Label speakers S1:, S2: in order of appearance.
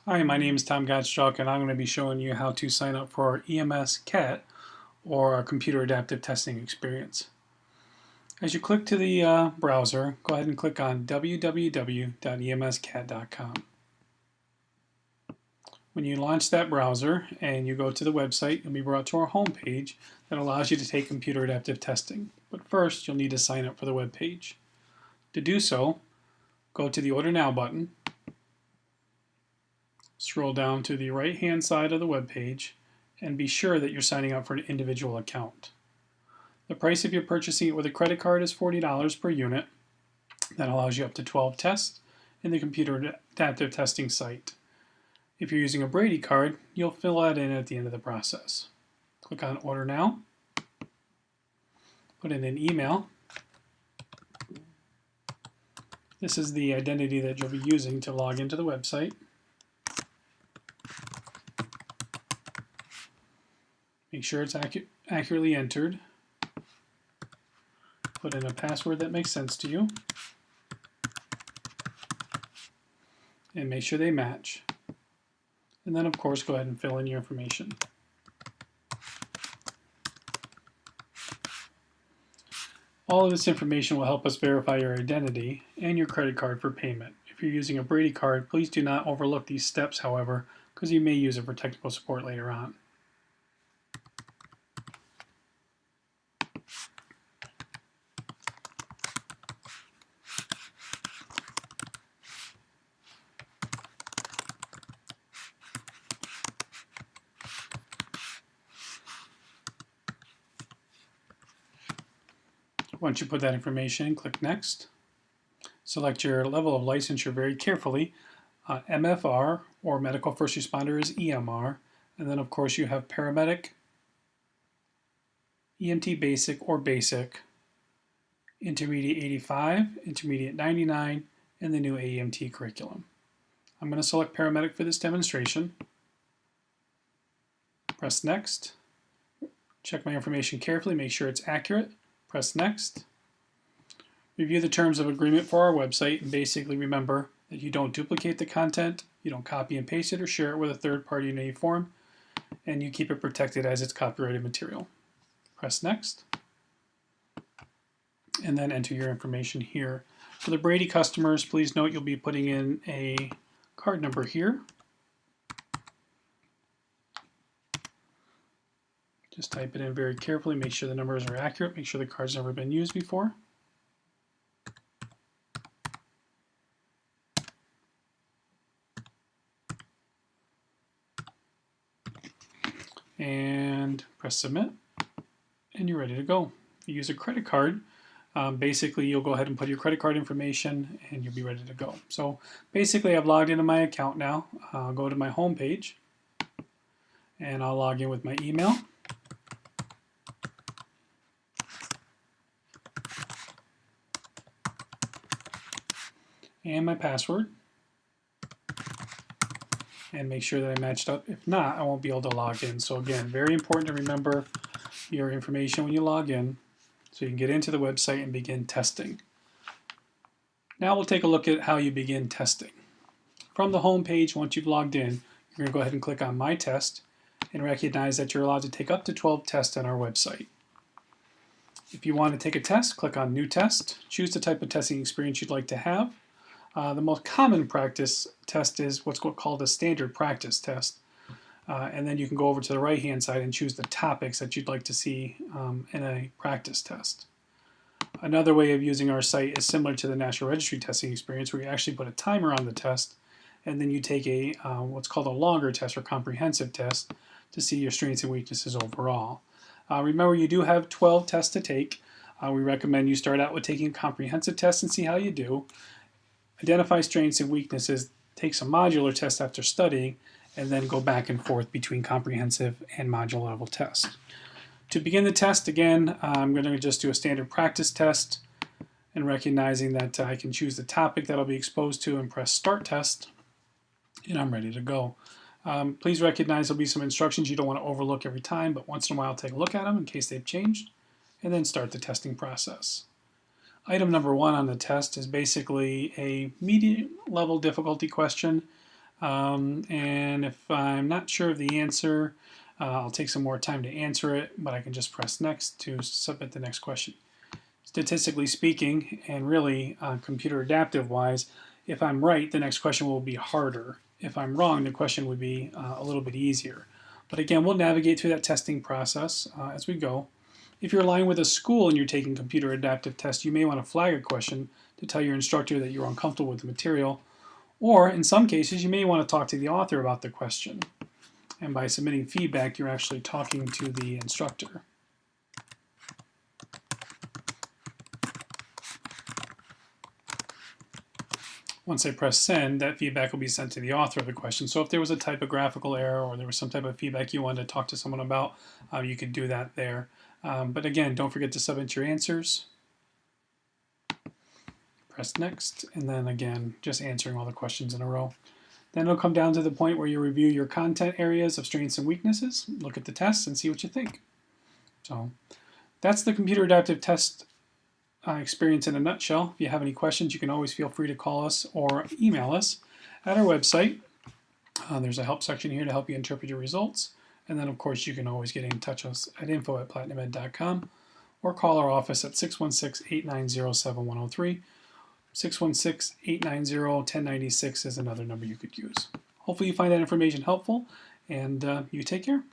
S1: Hi, my name is Tom Gottschalk, and I'm going to be showing you how to sign up for EMSCAT, or our Computer Adaptive Testing Experience. As you click to the browser, go ahead and click on www.emscat.com. When you launch that browser and you go to the website, you'll be brought to our home page that allows you to take computer adaptive testing. But first, you'll need to sign up for the web page. To do so, go to the Order Now button. Scroll down to the right-hand side of the web page and be sure that you're signing up for an individual account. The price if you're purchasing it with a credit card is $40 per unit. That allows you up to 12 tests in the computer adaptive testing site. If you're using a Brady card, you'll fill that in at the end of the process. Click on Order Now. Put in an email. This is the identity that you'll be using to log into the website. Make sure it's accurately entered. Put in a password that makes sense to you. And make sure they match. And then, of course, go ahead and fill in your information. All of this information will help us verify your identity and your credit card for payment. If you're using a Brady card, please do not overlook these steps, however, because you may use it for technical support later on. Once you put that information in, click Next. Select your level of licensure very carefully. MFR, or Medical First Responder, is EMR. And then, of course, you have Paramedic, EMT Basic or Basic, Intermediate 85, Intermediate 99, and the new AEMT curriculum. I'm going to select Paramedic for this demonstration. Press Next. Check my information carefully, make sure it's accurate. Press Next. Review the terms of agreement for our website, and basically remember that you don't duplicate the content, you don't copy and paste it or share it with a third party in any form, and you keep it protected as it's copyrighted material. Press Next. And then enter your information here. For the Brady customers, please note you'll be putting in a card number here. Just type it in very carefully, make sure the numbers are accurate, make sure the card's never been used before. And press Submit, and you're ready to go. If you use a credit card, basically you'll go ahead and put your credit card information and you'll be ready to go. So basically I've logged into my account now. I'll go to my home page and I'll log in with my email. And my password, and make sure that I matched up. If not, I won't be able to log in. So again, very important to remember your information when you log in so you can get into the website and begin testing. Now we'll take a look at how you begin testing. From the home page, once you've logged in, you're going to go ahead and click on My Test and recognize that you're allowed to take up to 12 tests on our website. If you want to take a test, click on New Test, choose the type of testing experience you'd like to have. The most common practice test is what's called a standard practice test. And then you can go over to the right-hand side and choose the topics that you'd like to see in a practice test. Another way of using our site is similar to the National Registry testing experience, where you actually put a timer on the test, and then you take a what's called a longer test or comprehensive test to see your strengths and weaknesses overall. Remember, you do have 12 tests to take. We recommend you start out with taking a comprehensive test and see how you do. Identify strengths and weaknesses, take some modular tests after studying, and then go back and forth between comprehensive and module level tests. To begin the test, again, I'm going to just do a standard practice test, and recognizing that I can choose the topic that I'll be exposed to and press Start Test, and I'm ready to go. Please recognize there'll be some instructions you don't want to overlook every time, but once in a while take a look at them in case they've changed, and then start the testing process. Item number 1 on the test is basically a medium level difficulty question. And if I'm not sure of the answer, I'll take some more time to answer it, but I can just press next to submit the next question. Statistically speaking, and really computer adaptive wise, if I'm right, the next question will be harder. If I'm wrong, the question would be a little bit easier. But again, we'll navigate through that testing process as we go. If you're aligned with a school and you're taking computer adaptive tests, you may want to flag a question to tell your instructor that you're uncomfortable with the material. Or in some cases, you may want to talk to the author about the question. And by submitting feedback, you're actually talking to the instructor. Once I press send, that feedback will be sent to the author of the question. So if there was a typographical error or there was some type of feedback you wanted to talk to someone about, you could do that there. But again, don't forget to submit your answers. Press next, and then again, just answering all the questions in a row. Then it'll come down to the point where you review your content areas of strengths and weaknesses, look at the tests, and see what you think. So that's the computer adaptive test experience in a nutshell. If you have any questions, you can always feel free to call us or email us at our website. There's a help section here to help you interpret your results. And then, of course, you can always get in touch with us at info@platinumed.com or call our office at 616-890-7103. 616-890-1096 is another number you could use. Hopefully you find that information helpful, and you take care.